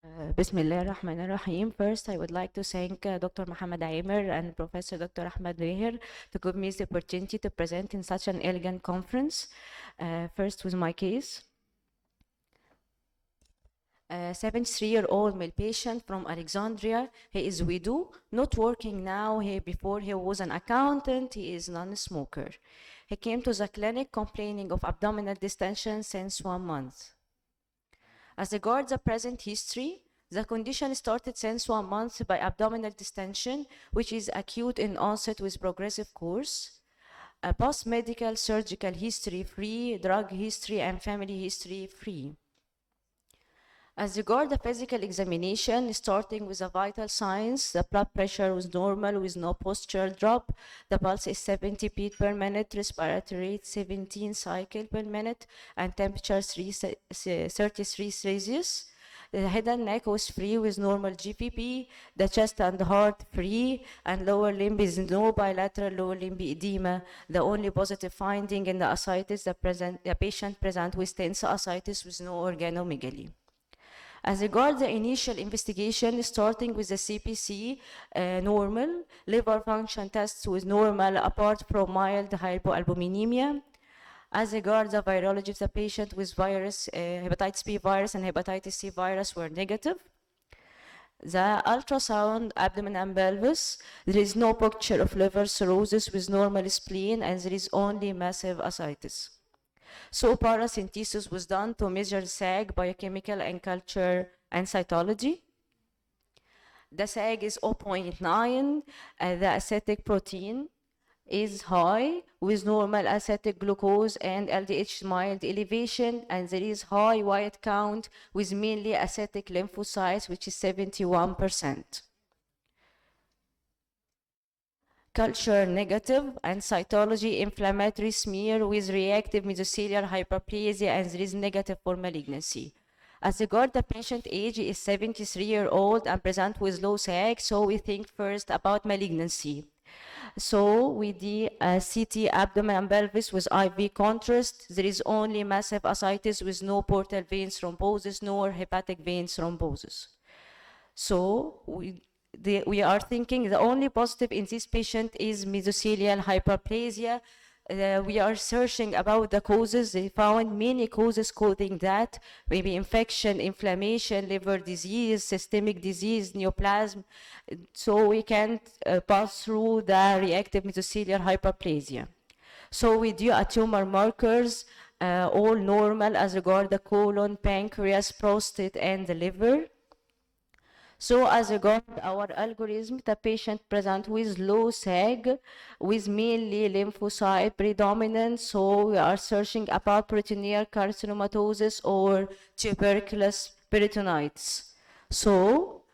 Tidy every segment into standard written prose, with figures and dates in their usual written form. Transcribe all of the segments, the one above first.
Bismillah ar-Rahman ar-Rahim. First, I would like to thank Dr. Muhammad Aimer and Professor Dr. Ahmed Reher to give me the opportunity to present in such an elegant conference. First, with my case. 73-year-old male patient from Alexandria. He is widow, not working now. Before he was an accountant. He is non-smoker. He came to the clinic complaining of abdominal distension since 1 month. As regards the present history, the condition started since 1 month by abdominal distension, which is acute in onset with progressive course. A post-medical surgical history free, drug history and family history free. As regards the physical examination, starting with the vital signs, the blood pressure was normal with no postural drop. The pulse is 70 beats per minute, respiratory rate 17 cycles per minute, and temperature 33 Celsius. The head and neck was free with normal GPP, the chest and heart free, and lower limb is no bilateral lower limb edema. The only positive finding in the ascites, the patient present with tense ascites with no organomegaly. As regards the initial investigation, starting with the CPC, normal, liver function tests with normal apart from mild hypoalbuminemia. As regards the virology of the patient with virus, hepatitis B virus and hepatitis C virus were negative. The ultrasound, abdomen and pelvis, there is no picture of liver cirrhosis with normal spleen, and there is only massive ascites. So paracentesis was done to measure SAG, biochemical and culture and cytology. The SAG is 0.9, the acetic protein is high with normal acetic glucose and LDH mild elevation, and there is high white count with mainly acetic lymphocytes, which is 71%. Culture negative, and cytology inflammatory smear with reactive mesothelial hyperplasia, and there is negative for malignancy. As regards the patient age, is 73-year-old and present with low SAG, so we think first about malignancy. So with the CT abdomen and pelvis with IV contrast, there is only massive ascites with no portal vein thrombosis nor hepatic vein thrombosis. So we are thinking the only positive in this patient is mesothelial hyperplasia. We are searching about the causes. They found many causes causing that, maybe infection, inflammation, liver disease, systemic disease, neoplasm. So we can't pass through the reactive mesothelial hyperplasia. So we do a tumor markers, all normal as regard the colon, pancreas, prostate, and the liver. So as regards our algorithm, the patient present with low SAG, with mainly lymphocyte predominant, so we are searching about peritoneal carcinomatosis or tuberculous peritonitis. So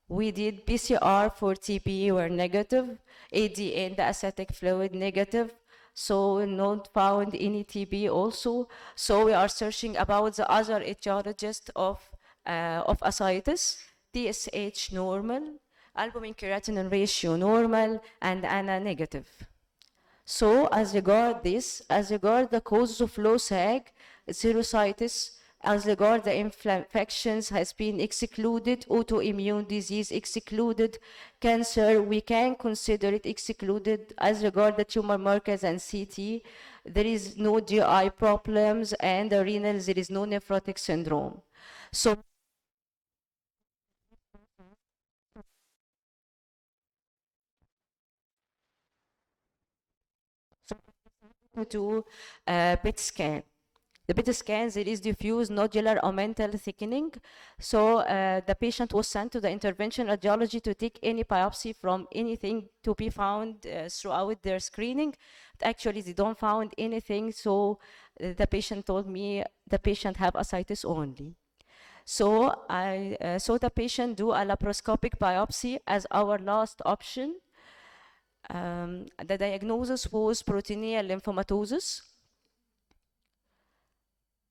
we did PCR for TB, were negative, ADN, the ascitic fluid negative, so not found any TB also. So we are searching about the other etiologist of ascites. TSH normal, albumin-creatinine ratio normal, and ANA negative. So as regard the causes of low SAG, serositis, as regard the infections has been excluded, autoimmune disease excluded, cancer, we can consider it excluded. As regard the tumor markers and CT, there is no GI problems, and the renal, there is no nephrotic syndrome. So to PET scan. The PET scan, there is diffuse nodular omental thickening. So the patient was sent to the intervention radiology to take any biopsy from anything to be found throughout their screening. But actually, they don't found anything. So the patient told me the patient have ascites only. So I saw the patient do a laparoscopic biopsy as our last option. The diagnosis was proteinuria lymphomatosis.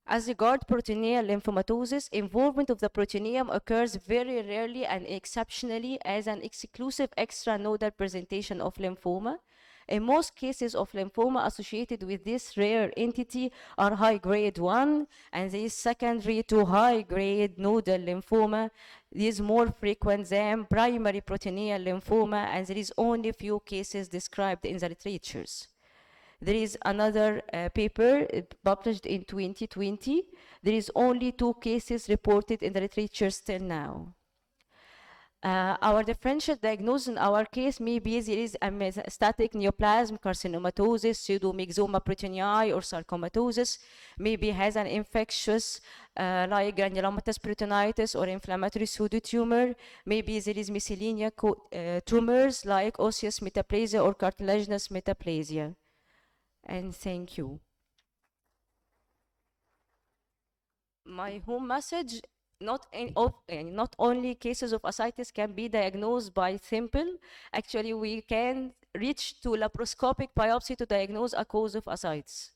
As regard proteinuria lymphomatosis, involvement of the proteinuria occurs very rarely and exceptionally as an exclusive extranodal presentation of lymphoma. In most cases of lymphoma associated with this rare entity are high grade 1, and there is secondary to high grade nodal lymphoma. This is more frequent than primary proteinuria lymphoma, and there is only few cases described in the literatures. There is another paper published in 2020. There is only 2 cases reported in the literature still now. Our differential diagnosis in our case maybe there is a metastatic neoplasm, carcinomatosis, pseudomyxoma proteini, or sarcomatosis. Maybe has an infectious like granulomatous peritonitis or inflammatory pseudotumor. Maybe there is miscellaneous tumors like osseous metaplasia or cartilaginous metaplasia. And thank you. My home message, not only cases of ascites can be diagnosed by simple. Actually, we can reach to laparoscopic biopsy to diagnose a cause of ascites.